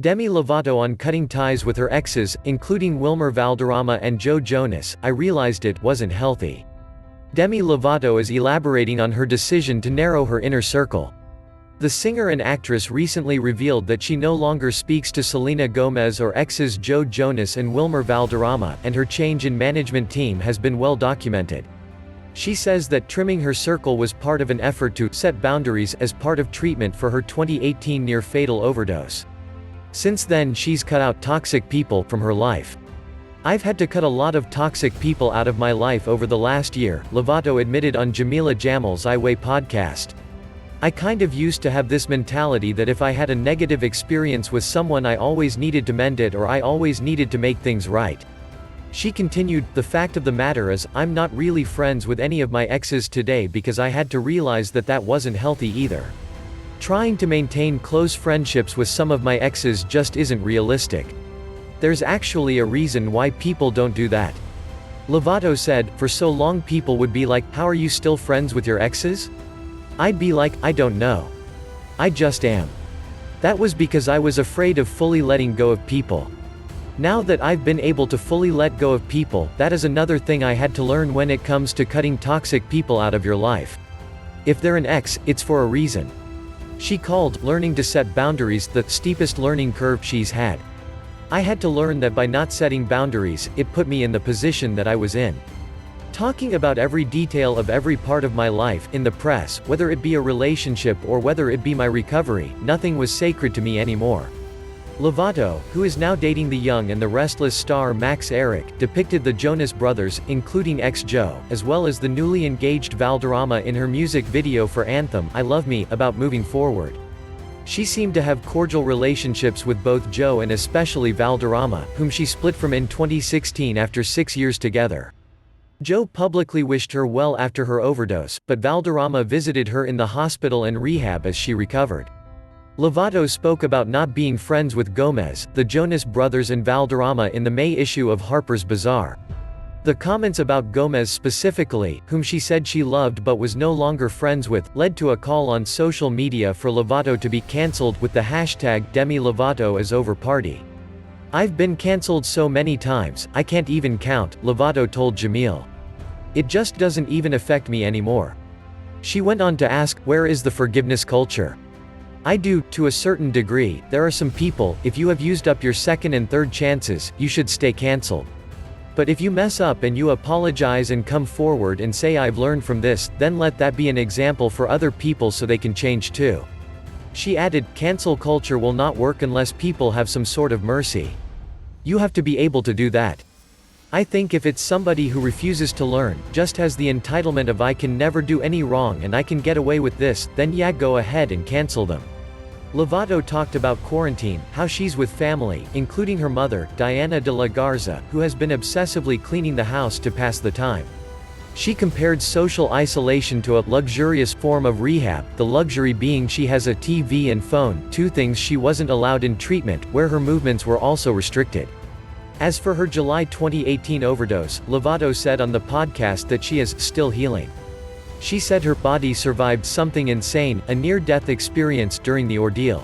Demi Lovato on cutting ties with her exes, including Wilmer Valderrama and Jonas. I realized it wasn't healthy. Demi Lovato is elaborating on her decision to narrow her inner circle. The singer and actress recently revealed that she no longer speaks to Selena Gomez or exes Jonas and Wilmer Valderrama, and her change in management team has been well documented. She says that trimming her circle was part of an effort to set boundaries as part of treatment for her 2018 near-fatal overdose. Since then she's cut out toxic people from her life. "I've had to cut a lot of toxic people out of my life over the last year," Lovato admitted on Jamil's I Way podcast. "I kind of used to have this mentality that if I had a negative experience with someone I always needed to mend it or I always needed to make things right." She continued, "The fact of the matter is, I'm not really friends with any of my exes today because I had to realize that that wasn't healthy either. Trying to maintain close friendships with some of my exes just isn't realistic. There's actually a reason why people don't do that." Lovato said, "For so long people would be like, 'How are you still friends with your exes?' I'd be like, 'I don't know. I just am.' That was because I was afraid of fully letting go of people. Now that I've been able to fully let go of people, that is another thing I had to learn when it comes to cutting toxic people out of your life. If they're an ex, it's for a reason." She called learning to set boundaries the steepest learning curve she's had. "I had to learn that by not setting boundaries, it put me in the position that I was in. Talking about every detail of every part of my life in the press, whether it be a relationship or whether it be my recovery, nothing was sacred to me anymore." Lovato, who is now dating the young and the restless star Max Eric, depicted the Jonas brothers, including ex-Jo, as well as the newly engaged Valderrama in her music video for Anthem, I Love Me, about moving forward. She seemed to have cordial relationships with both Jo and especially Valderrama, whom she split from in 2016 after 6 years together. Jo publicly wished her well after her overdose, but Valderrama visited her in the hospital and rehab as she recovered. Lovato spoke about not being friends with Gomez, the Jonas brothers and Valderrama in the May issue of Harper's Bazaar. The comments about Gomez specifically, whom she said she loved but was no longer friends with, led to a call on social media for Lovato to be cancelled with the hashtag Demi Lovato is over party. "I've been cancelled so many times, I can't even count," Lovato told Jamil. "It just doesn't even affect me anymore." She went on to ask, "Where is the forgiveness culture? I do, to a certain degree. There are some people, if you have used up your second and third chances, you should stay cancelled. But if you mess up and you apologize and come forward and say I've learned from this, then let that be an example for other people so they can change too." She added, "Cancel culture will not work unless people have some sort of mercy. You have to be able to do that. I think if it's somebody who refuses to learn, just has the entitlement of I can never do any wrong and I can get away with this, then yeah, go ahead and cancel them." Lovato talked about quarantine, how she's with family, including her mother, Diana de la Garza, who has been obsessively cleaning the house to pass the time. She compared social isolation to a luxurious form of rehab, the luxury being she has a TV and phone, two things she wasn't allowed in treatment, where her movements were also restricted. As for her July 2018 overdose, Lovato said on the podcast that she is still healing. She said her body survived something insane, a near-death experience during the ordeal.